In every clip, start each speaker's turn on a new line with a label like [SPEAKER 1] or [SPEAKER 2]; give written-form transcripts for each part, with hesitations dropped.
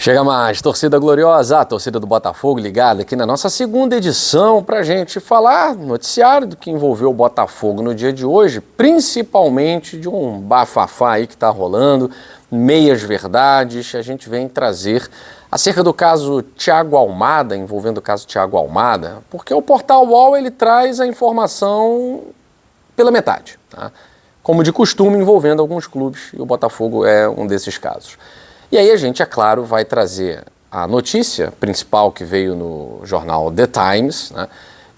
[SPEAKER 1] Chega mais, torcida gloriosa, a torcida do Botafogo ligada aqui na nossa segunda edição pra gente falar noticiário do que envolveu o Botafogo no dia de hoje, principalmente de um bafafá aí que tá rolando, meias verdades. A gente vem trazer acerca do caso Thiago Almada, envolvendo o caso Thiago Almada, porque o portal UOL ele traz a informação pela metade, tá? Como de costume envolvendo alguns clubes, e o Botafogo é um desses casos. E aí a gente, é claro, vai trazer a notícia principal que veio no jornal The Times, né?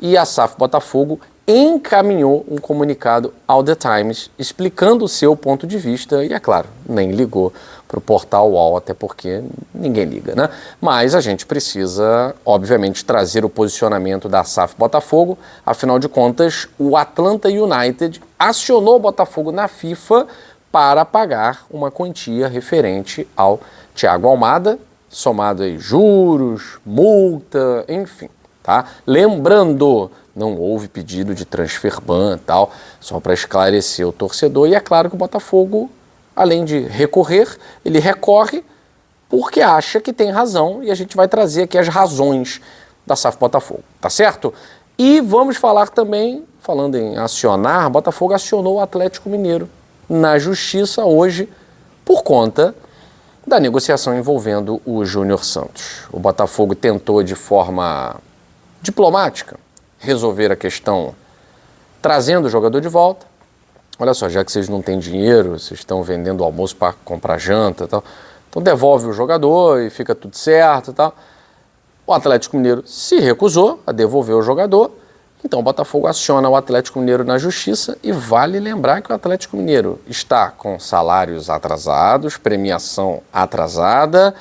[SPEAKER 1] E a SAF Botafogo encaminhou um comunicado ao The Times explicando o seu ponto de vista e, é claro, nem ligou para o portal UOL, até porque ninguém liga, né? Mas a gente precisa, obviamente, trazer o posicionamento da SAF Botafogo. Afinal de contas, o Atlanta United acionou o Botafogo na FIFA para pagar uma quantia referente ao Thiago Almada, somado aí juros, multa, enfim, tá? Lembrando, não houve pedido de transfer ban e tal, só para esclarecer o torcedor. E é claro que o Botafogo, além de recorrer, ele recorre porque acha que tem razão, e a gente vai trazer aqui as razões da SAF Botafogo, tá certo? E vamos falar também, falando em acionar, Botafogo acionou o Atlético Mineiro na justiça hoje por conta da negociação envolvendo o Júnior Santos. O Botafogo tentou de forma diplomática resolver a questão trazendo o jogador de volta. Olha só, já que vocês não têm dinheiro, vocês estão vendendo almoço para comprar janta e tal, então devolve o jogador e fica tudo certo e tal. O Atlético Mineiro se recusou a devolver o jogador. Então o Botafogo aciona o Atlético Mineiro na justiça e vale lembrar que o Atlético Mineiro está com salários atrasados, premiação atrasada,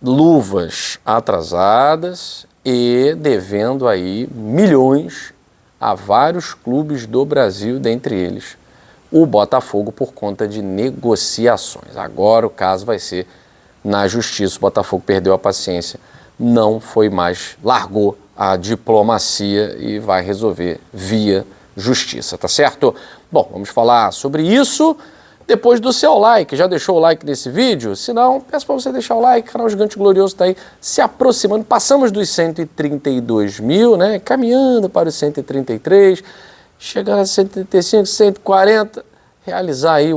[SPEAKER 1] luvas atrasadas e devendo aí milhões a vários clubes do Brasil, dentre eles o Botafogo, por conta de negociações. Agora o caso vai ser na justiça. O Botafogo perdeu a paciência, não foi mais, largou a diplomacia e vai resolver via justiça, tá certo? Bom, vamos falar sobre isso depois do seu like. Já deixou o like nesse vídeo? Se não, peço para você deixar o like. O canal Gigante Glorioso está aí se aproximando. Passamos dos 132 mil, né? Caminhando para os 133, chegando a 135, 140, realizar aí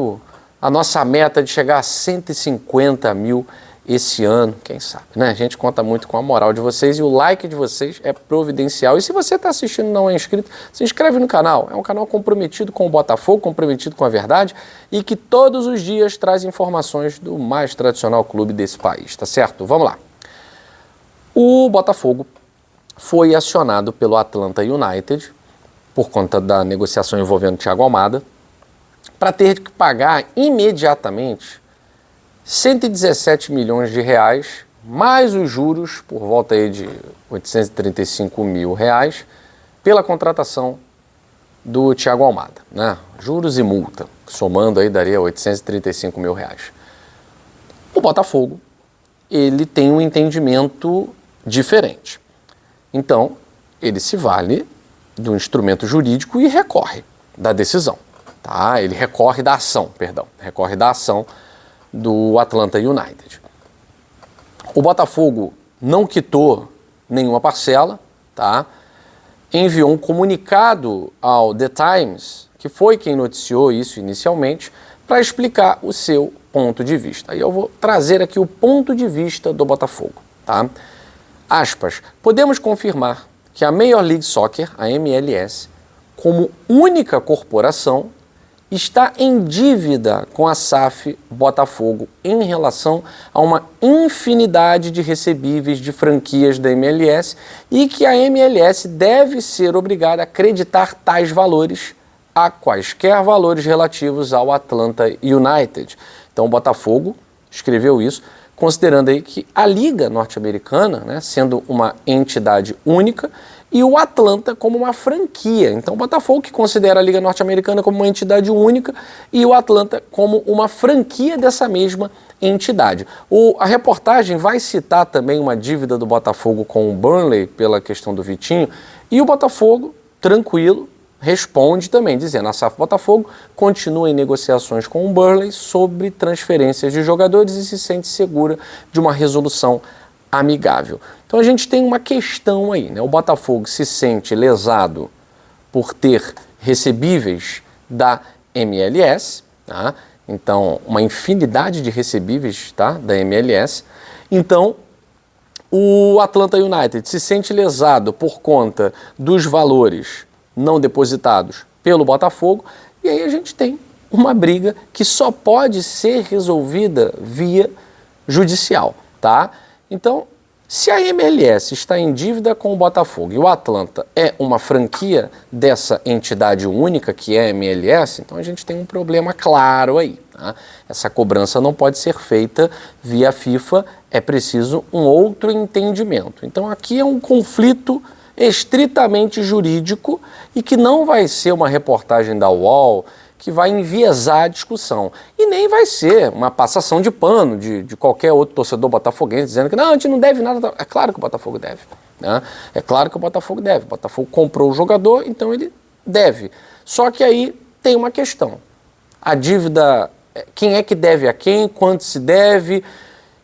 [SPEAKER 1] a nossa meta de chegar a 150 mil esse ano, quem sabe, né? A gente conta muito com a moral de vocês e o like de vocês é providencial. E se você está assistindo e não é inscrito, se inscreve no canal. É um canal comprometido com o Botafogo, comprometido com a verdade e que todos os dias traz informações do mais tradicional clube desse país, tá certo? Vamos lá. O Botafogo foi acionado pelo Atlanta United por conta da negociação envolvendo o Thiago Almada para ter que pagar imediatamente 117 milhões de reais, mais os juros por volta aí de 835 mil reais, pela contratação do Thiago Almada, né? Juros e multa, somando aí daria 835 mil reais. O Botafogo, ele tem um entendimento diferente. Então, ele se vale do instrumento jurídico e recorre da decisão, tá? Ele recorre da ação do Atlanta United. O Botafogo não quitou nenhuma parcela, tá? Enviou um comunicado ao The Times, que foi quem noticiou isso inicialmente, para explicar o seu ponto de vista. Aí eu vou trazer aqui o ponto de vista do Botafogo, tá? Aspas, podemos confirmar que a Major League Soccer, a MLS, como única corporação, está em dívida com a SAF Botafogo em relação a uma infinidade de recebíveis de franquias da MLS e que a MLS deve ser obrigada a acreditar tais valores a quaisquer valores relativos ao Atlanta United. Então o Botafogo escreveu isso, considerando aí que a Liga Norte-Americana, né, sendo uma entidade única, e o Atlanta como uma franquia. Então o Botafogo que considera a Liga Norte-Americana como uma entidade única e o Atlanta como uma franquia dessa mesma entidade. A reportagem vai citar também uma dívida do Botafogo com o Burnley pela questão do Vitinho, e o Botafogo, tranquilo, responde também, dizendo: a SAF Botafogo continua em negociações com o Burley sobre transferências de jogadores e se sente segura de uma resolução amigável. Então a gente tem uma questão aí, né? O Botafogo se sente lesado por ter recebíveis da MLS, tá? Então uma infinidade de recebíveis, tá? Da MLS. Então o Atlanta United se sente lesado por conta dos valores não depositados pelo Botafogo, e aí a gente tem uma briga que só pode ser resolvida via judicial, tá? Então, se a MLS está em dívida com o Botafogo e o Atlanta é uma franquia dessa entidade única que é a MLS, então a gente tem um problema claro aí, tá? Essa cobrança não pode ser feita via FIFA, é preciso um outro entendimento. Então aqui é um conflito estritamente jurídico e que não vai ser uma reportagem da UOL que vai enviesar a discussão. E nem vai ser uma passação de pano de qualquer outro torcedor botafoguense dizendo que não, a gente não deve nada. É claro que o Botafogo deve, né? É claro que o Botafogo deve. O Botafogo comprou o jogador, então ele deve. Só que aí tem uma questão. A dívida, quem é que deve a quem, quanto se deve?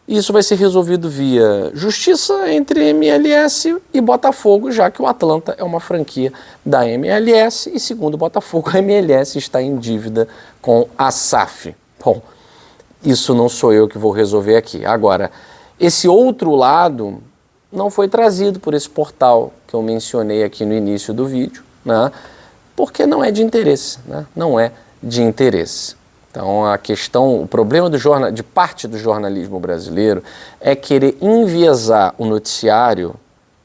[SPEAKER 1] Isso vai ser resolvido via justiça entre MLS e Botafogo, já que o Atlanta é uma franquia da MLS e, segundo o Botafogo, a MLS está em dívida com a SAF. Bom, isso não sou eu que vou resolver aqui. Agora, esse outro lado não foi trazido por esse portal que eu mencionei aqui no início do vídeo, né? Porque não é de interesse, né? Não é de interesse. Então a questão, o problema de parte do jornalismo brasileiro é querer enviesar o noticiário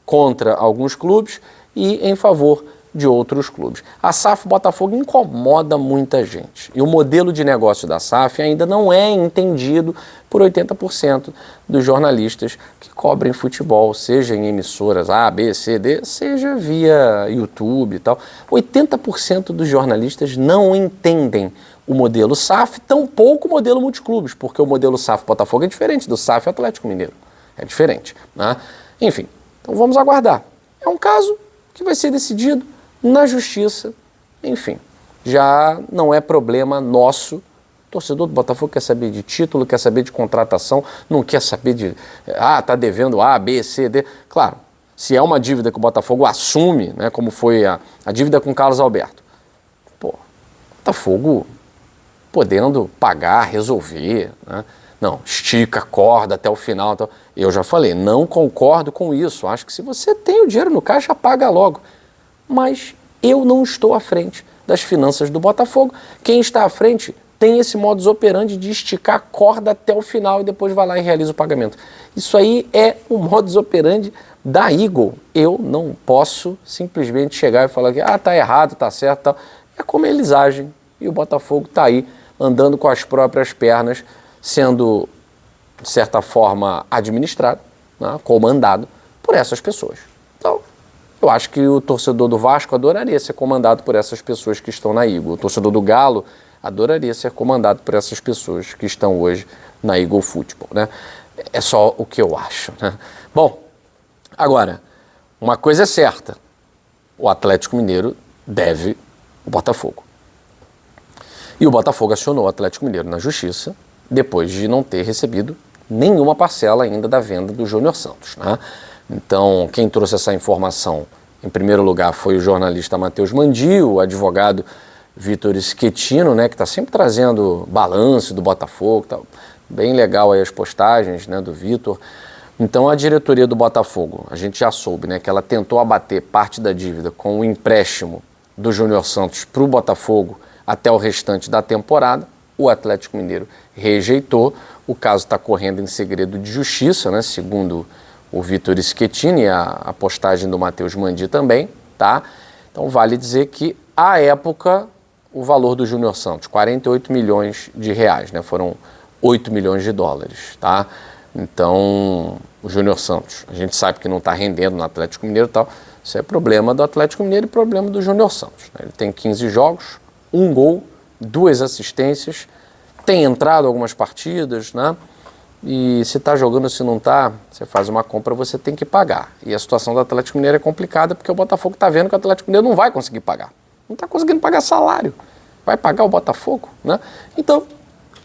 [SPEAKER 1] contra alguns clubes e em favor de outros clubes. A SAF Botafogo incomoda muita gente e o modelo de negócio da SAF ainda não é entendido por 80% dos jornalistas que cobrem futebol, seja em emissoras A, B, C, D, seja via YouTube e tal. 80% dos jornalistas não entendem o modelo SAF, tampouco o modelo multiclubes, porque o modelo SAF Botafogo é diferente do SAF Atlético Mineiro. É diferente, né? Enfim, então vamos aguardar. É um caso que vai ser decidido na justiça. Enfim, já não é problema nosso. O torcedor do Botafogo quer saber de título, quer saber de contratação, não quer saber de, tá devendo A, B, C, D. Claro, se é uma dívida que o Botafogo assume, né, como foi a dívida com o Carlos Alberto, pô, Botafogo podendo pagar, resolver, né? Não, estica a corda até o final. Então, eu já falei, não concordo com isso. Acho que se você tem o dinheiro no caixa, paga logo. Mas eu não estou à frente das finanças do Botafogo. Quem está à frente tem esse modus operandi de esticar a corda até o final e depois vai lá e realiza o pagamento. Isso aí é o modus operandi da Eagle. Eu não posso simplesmente chegar e falar que tá errado, tá certo, tal. É como eles agem. E o Botafogo está aí, andando com as próprias pernas, sendo, de certa forma, administrado, né, comandado por essas pessoas. Então, eu acho que o torcedor do Vasco adoraria ser comandado por essas pessoas que estão na Eagle. O torcedor do Galo adoraria ser comandado por essas pessoas que estão hoje na Eagle Football, né? É só o que eu acho, né? Bom, agora, uma coisa é certa. O Atlético Mineiro deve o Botafogo. E o Botafogo acionou o Atlético Mineiro na justiça depois de não ter recebido nenhuma parcela ainda da venda do Júnior Santos, né? Então, quem trouxe essa informação, em primeiro lugar, foi o jornalista Matheus Mandil, o advogado Vitor Schettino, né, que está sempre trazendo balanço do Botafogo, tá bem legal aí as postagens, né, do Vitor. Então, a diretoria do Botafogo, a gente já soube, né, que ela tentou abater parte da dívida com o empréstimo do Júnior Santos para o Botafogo até o restante da temporada. O Atlético Mineiro rejeitou. O caso está correndo em segredo de justiça, né, segundo o Vitor Schettini e a postagem do Matheus Mandi também, tá? Então vale dizer que, à época, o valor do Júnior Santos, 48 milhões de reais, né? Foram 8 milhões de dólares, tá? Então, o Júnior Santos, a gente sabe que não está rendendo no Atlético Mineiro e tal. Isso é problema do Atlético Mineiro e problema do Júnior Santos, né? Ele tem 15 jogos, 1 gol, 2 assistências, tem entrado algumas partidas, né? E se está jogando, se não está, você faz uma compra, você tem que pagar. E a situação do Atlético Mineiro é complicada porque o Botafogo está vendo que o Atlético Mineiro não vai conseguir pagar, não está conseguindo pagar salário. Vai pagar o Botafogo, né? Então,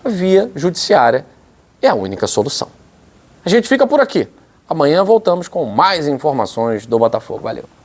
[SPEAKER 1] a via judiciária é a única solução. A gente fica por aqui. Amanhã voltamos com mais informações do Botafogo. Valeu!